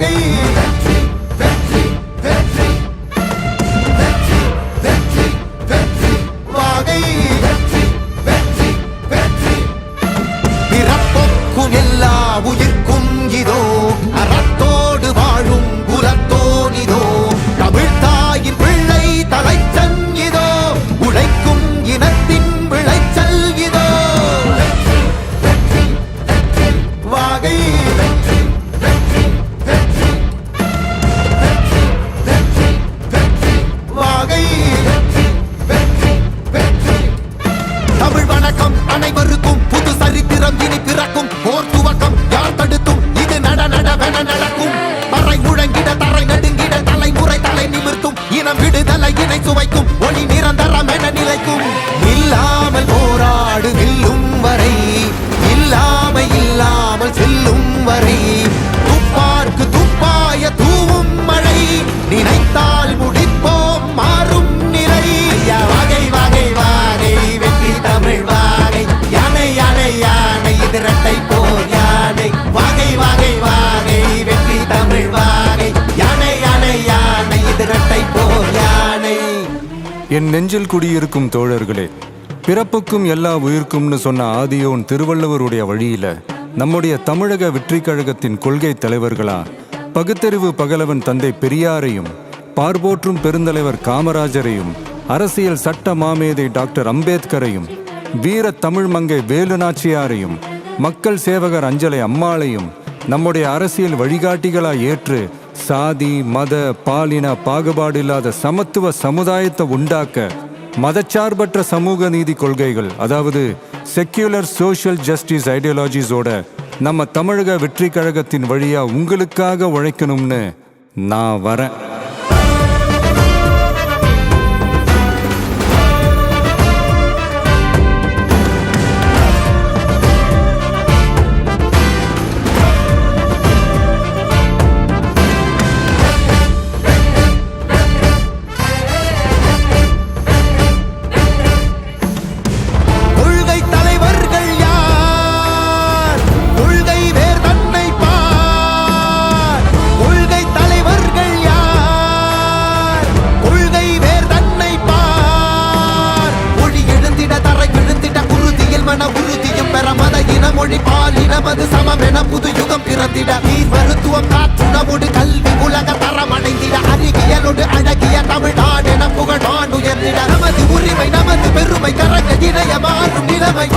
வாகை வெற்றி வெற்றி வெற்றி வெற்றி வெற்றி வெற்றி வாகை வெற்றி வெற்றி வெற்றி பிறப்பொக்கும் எல்லா உயிர்க்கும் இதோ அறத்தோடு வாழும் குலத்தோனிதோ தமிழ் தாயின் பிள்ளை தலைச்சன் இதோ உழைக்கும் இனத்தின் விளைச்சல் இதோ வெற்றி வெற்றி வெற்றி வாகை வெற்றி வெற்றி வெற்றி வெற்றி வெற்றி வெற்றி வாகை வெற்றி வெற்றி வெற்றி தமிழ் வணக்கம் அனைவருக்கும் புது சரித்திரம் இனி பிறக்கும் போர் துவக்கம் யார் தடுத்தும் இது நடவென நடக்கும் மறை முழங்கிட தரை நடுங்கிட தலைமுறை தலை நிமிர்த்தும் இனம் விடுதலை இணை சுவைக்கும் ஒளி நிரந்தரம் என நிலைக்கும் இல்லாமல் போராடு வெல்லும் வரை இல்லாமல் செல்லும் வரை துப்பார்க்கு துப்பாய தூவும் மழை நினைத்தால் முடிப்போம் மாறும் நிலை வாகை வாகை வாகை வெற்றி தமிழ் வாகை யானை யானை யானை இது இரட்டை போர் யானை வாகை வாகை வாகை வெற்றி தமிழ் வாகை யானை யானை யானை இது இரட்டை போர் யானை. என் நெஞ்சில் குடியிருக்கும் தோழர்களே, பிறப்புக்கும் எல்லா உயிர்க்கும்னு சொன்ன ஆதியோன் திருவள்ளுவருடைய வழியில நம்முடைய தமிழக வெற்றிக் கழகத்தின் கொள்கை தலைவர்களா பகுத்தறிவு பகலவன் தந்தை பெரியாரையும் பார்போற்றும் பெருந்தலைவர் காமராஜரையும் அரசியல் சட்ட மாமேதை டாக்டர் அம்பேத்கரையும் வீர தமிழ் மங்கை வேலு நாச்சியாரையும் மக்கள் சேவகர் அஞ்சலை அம்மாளையும் நம்முடைய அரசியல் வழிகாட்டிகளா ஏற்று சாதி மத பாலின பாகுபாடு இல்லாத சமத்துவ சமுதாயத்தை உண்டாக்க மதச்சார்பற்ற சமூக நீதி கொள்கைகள், அதாவது செக்யூலர் சோஷியல் ஜஸ்டிஸ் ஐடியாலஜிஸோட நம்ம தமிழக வெற்றி கழகத்தின் வழியா உங்களுக்காக உழைக்கணும்னு நான் வரேன். மொழி பாலினமது சமமென புது யுகம் பிறந்திட நீர் மருத்துவம் காற்றுணவோடு கல்வி உலக தரம் அடைந்திட அறிவியலோடு அழகிய தமிழ்நாடு என புகழ் உயர்ந்திட நமது உரிமை நமது பெருமை கரங்க இணைய மாறும் நிலைமை